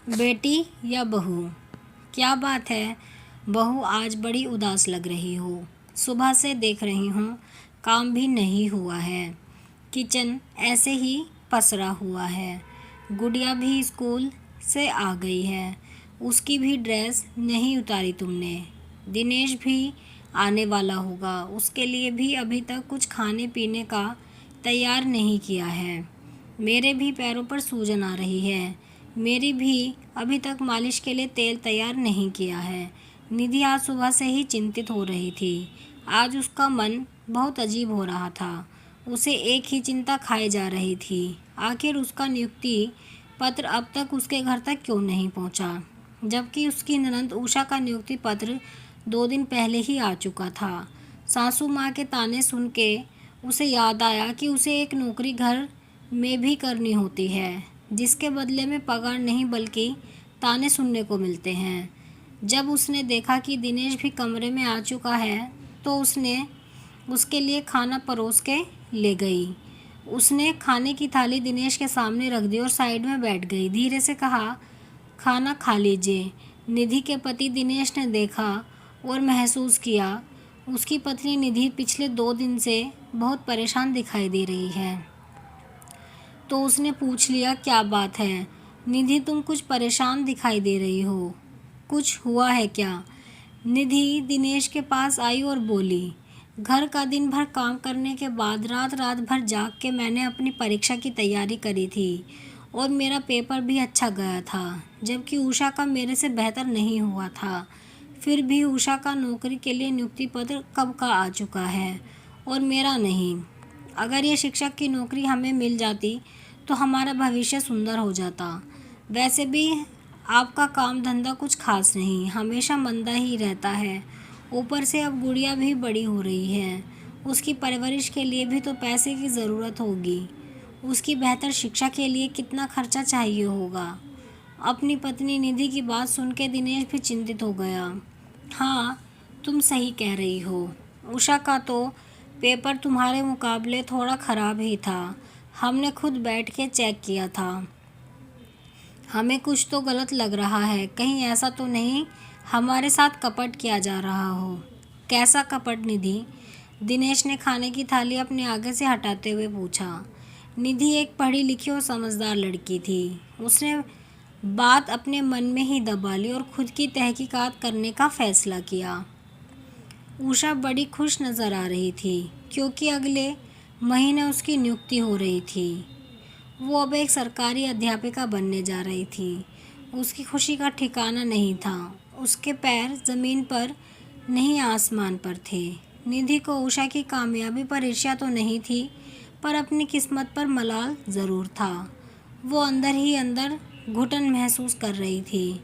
बेटी या बहू, क्या बात है बहू, आज बड़ी उदास लग रही हो। सुबह से देख रही हूँ काम भी नहीं हुआ है, किचन ऐसे ही पसरा हुआ है। गुड़िया भी स्कूल से आ गई है, उसकी भी ड्रेस नहीं उतारी तुमने। दिनेश भी आने वाला होगा, उसके लिए भी अभी तक कुछ खाने पीने का तैयार नहीं किया है। मेरे भी पैरों पर सूजन आ रही है, मेरी भी अभी तक मालिश के लिए तेल तैयार नहीं किया है। निधि आज सुबह से ही चिंतित हो रही थी। आज उसका मन बहुत अजीब हो रहा था। उसे एक ही चिंता खाए जा रही थी, आखिर उसका नियुक्ति पत्र अब तक उसके घर तक क्यों नहीं पहुंचा, जबकि उसकी ननद उषा का नियुक्ति पत्र 2 दिन पहले ही आ चुका था। सासू माँ के ताने सुन के उसे याद आया कि उसे एक नौकरी घर में भी करनी होती है, जिसके बदले में पगार नहीं बल्कि ताने सुनने को मिलते हैं। जब उसने देखा कि दिनेश भी कमरे में आ चुका है तो उसने उसके लिए खाना परोस के ले गई। उसने खाने की थाली दिनेश के सामने रख दी और साइड में बैठ गई। धीरे से कहा, खाना खा लीजिए। निधि के पति दिनेश ने देखा और महसूस किया उसकी पत्नी निधि पिछले 2 दिन से बहुत परेशान दिखाई दे रही है। तो उसने पूछ लिया, क्या बात है निधि, तुम कुछ परेशान दिखाई दे रही हो, कुछ हुआ है क्या? निधि दिनेश के पास आई और बोली, घर का दिन भर काम करने के बाद रात रात भर जाग के मैंने अपनी परीक्षा की तैयारी करी थी और मेरा पेपर भी अच्छा गया था, जबकि उषा का मेरे से बेहतर नहीं हुआ था। फिर भी उषा का नौकरी के लिए नियुक्ति पत्र कब का आ चुका है और मेरा नहीं। अगर ये शिक्षक की नौकरी हमें मिल जाती तो हमारा भविष्य सुंदर हो जाता। वैसे भी आपका काम धंधा कुछ खास नहीं, हमेशा मंदा ही रहता है। ऊपर से अब गुड़िया भी बड़ी हो रही है, उसकी परवरिश के लिए भी तो पैसे की ज़रूरत होगी। उसकी बेहतर शिक्षा के लिए कितना खर्चा चाहिए होगा। अपनी पत्नी निधि की बात सुन के दिनेश भी चिंतित हो गया। हाँ, तुम सही कह रही हो। उषा का तो पेपर तुम्हारे मुकाबले थोड़ा ख़राब ही था। हमने खुद बैठ के चेक किया था। हमें कुछ तो गलत लग रहा है, कहीं ऐसा तो नहीं हमारे साथ कपट किया जा रहा हो। कैसा कपट निधि? दिनेश ने खाने की थाली अपने आगे से हटाते हुए पूछा। निधि एक पढ़ी लिखी और समझदार लड़की थी। उसने बात अपने मन में ही दबा ली और खुद की तहकीकात करने का फैसला किया। उषा बड़ी खुश नज़र आ रही थी क्योंकि अगले महीने उसकी नियुक्ति हो रही थी। वो अब एक सरकारी अध्यापिका बनने जा रही थी। उसकी खुशी का ठिकाना नहीं था। उसके पैर ज़मीन पर नहीं आसमान पर थे। निधि को उषा की कामयाबी पर ईर्ष्या तो नहीं थी, पर अपनी किस्मत पर मलाल ज़रूर था। वो अंदर ही अंदर घुटन महसूस कर रही थी।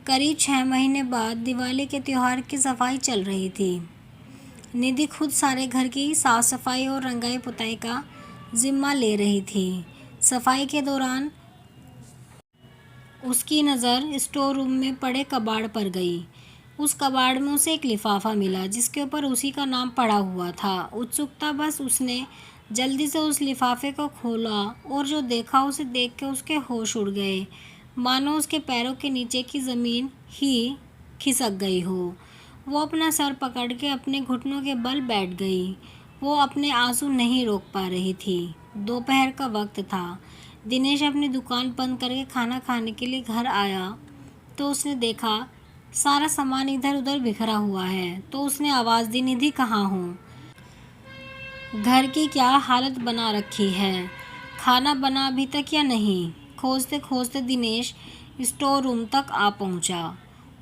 करीब 6 महीने बाद दिवाली के त्यौहार की सफाई चल रही थी। निधि खुद सारे घर की साफ सफाई और रंगाई पुताई का जिम्मा ले रही थी। सफाई के दौरान उसकी नज़र स्टोर रूम में पड़े कबाड़ पर गई। उस कबाड़ में उसे एक लिफाफा मिला जिसके ऊपर उसी का नाम पड़ा हुआ था। उत्सुकता बस उसने जल्दी से उस लिफाफे को खोला और जो देखा उसे देख के उसके होश उड़ गए, मानो उसके पैरों के नीचे की ज़मीन ही खिसक गई हो। वो अपना सर पकड़ के अपने घुटनों के बल बैठ गई। वो अपने आंसू नहीं रोक पा रही थी। दोपहर का वक्त था। दिनेश अपनी दुकान बंद करके खाना खाने के लिए घर आया तो उसने देखा सारा सामान इधर उधर बिखरा हुआ है। तो उसने आवाज़ दी, निधि कहाँ हो? घर की क्या हालत बना रखी है? खाना बना अभी तक या नहीं? खोजते खोजते दिनेश स्टोर रूम तक आ पहुंचा।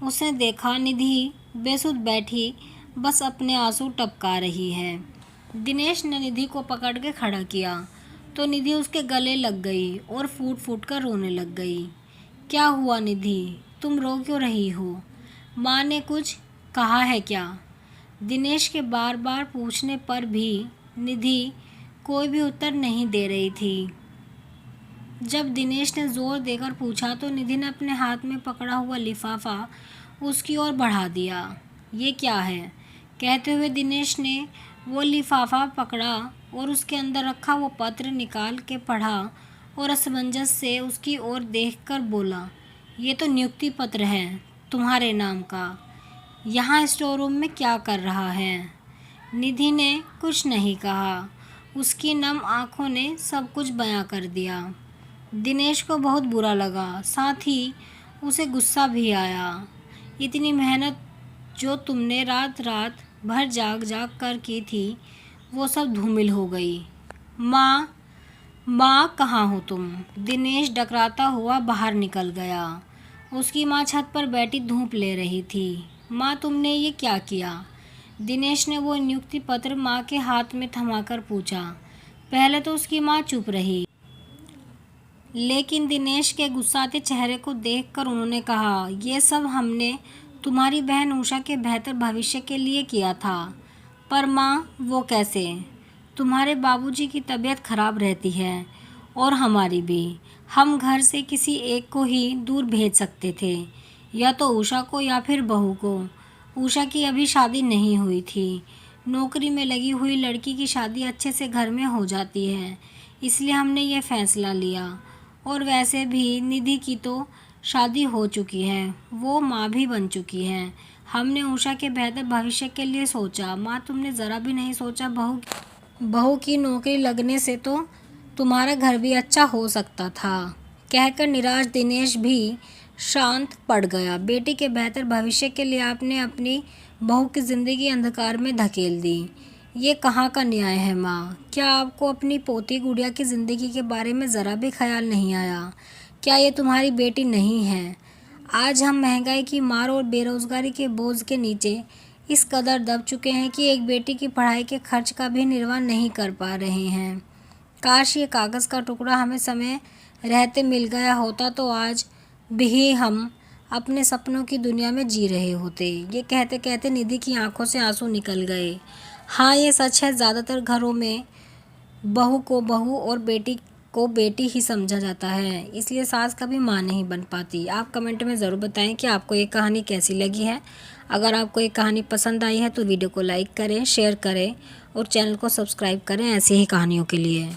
उसने देखा निधि बेसुध बैठी बस अपने आंसू टपका रही है। दिनेश ने निधि को पकड़ के खड़ा किया तो निधि उसके गले लग गई और फूट फूट कर रोने लग गई। क्या हुआ निधि, तुम रो क्यों रही हो? माँ ने कुछ कहा है क्या? दिनेश के बार बार पूछने पर भी निधि कोई भी उत्तर नहीं दे रही थी। जब दिनेश ने जोर देकर पूछा तो निधि ने अपने हाथ में पकड़ा हुआ लिफाफा उसकी ओर बढ़ा दिया। ये क्या है? कहते हुए दिनेश ने वो लिफाफा पकड़ा और उसके अंदर रखा वो पत्र निकाल के पढ़ा और असमंजस से उसकी ओर देखकर बोला, ये तो नियुक्ति पत्र है तुम्हारे नाम का। यहाँ स्टोर रूम में क्या कर रहा है? निधि ने कुछ नहीं कहा। उसकी नम आँखों ने सब कुछ बयां कर दिया। दिनेश को बहुत बुरा लगा, साथ ही उसे गुस्सा भी आया। इतनी मेहनत जो तुमने रात रात भर जाग जाग कर की थी, वो सब धूमिल हो गई। माँ कहाँ हो तुम? दिनेश डकराता हुआ बाहर निकल गया। उसकी माँ छत पर बैठी धूप ले रही थी। माँ, तुमने ये क्या किया? दिनेश ने वो नियुक्ति पत्र माँ के हाथ में थमाकर पूछा। पहले तो उसकी माँ चुप रही, लेकिन दिनेश के गुस्साते चेहरे को देखकर उन्होंने कहा, ये सब हमने तुम्हारी बहन उषा के बेहतर भविष्य के लिए किया था। पर माँ, वो कैसे? तुम्हारे बाबूजी की तबीयत खराब रहती है और हमारी भी। हम घर से किसी एक को ही दूर भेज सकते थे, या तो उषा को या फिर बहू को। उषा की अभी शादी नहीं हुई थी। नौकरी में लगी हुई लड़की की शादी अच्छे से घर में हो जाती है, इसलिए हमने ये फैसला लिया। और वैसे भी निधि की तो शादी हो चुकी है, वो माँ भी बन चुकी है। हमने उषा के बेहतर भविष्य के लिए सोचा। माँ, तुमने ज़रा भी नहीं सोचा बहू की नौकरी लगने से तो तुम्हारा घर भी अच्छा हो सकता था। कहकर निराश दिनेश भी शांत पड़ गया। बेटी के बेहतर भविष्य के लिए आपने अपनी बहू की ज़िंदगी अंधकार में धकेल दी। ये कहाँ का न्याय है माँ? क्या आपको अपनी पोती गुड़िया की ज़िंदगी के बारे में ज़रा भी ख्याल नहीं आया? क्या ये तुम्हारी बेटी नहीं है? आज हम महंगाई की मार और बेरोज़गारी के बोझ के नीचे इस कदर दब चुके हैं कि एक बेटी की पढ़ाई के खर्च का भी निर्वाह नहीं कर पा रहे हैं। काश ये कागज़ का टुकड़ा हमें समय रहते मिल गया होता तो आज भी हम अपने सपनों की दुनिया में जी रहे होते। ये कहते कहते निधि की आंखों से आंसू निकल गए। हाँ, ये सच है, ज़्यादातर घरों में बहू को बहू और बेटी को बेटी ही समझा जाता है, इसलिए सास कभी माँ नहीं बन पाती। आप कमेंट में ज़रूर बताएं कि आपको ये कहानी कैसी लगी है। अगर आपको ये कहानी पसंद आई है तो वीडियो को लाइक करें, शेयर करें और चैनल को सब्सक्राइब करें ऐसी ही कहानियों के लिए।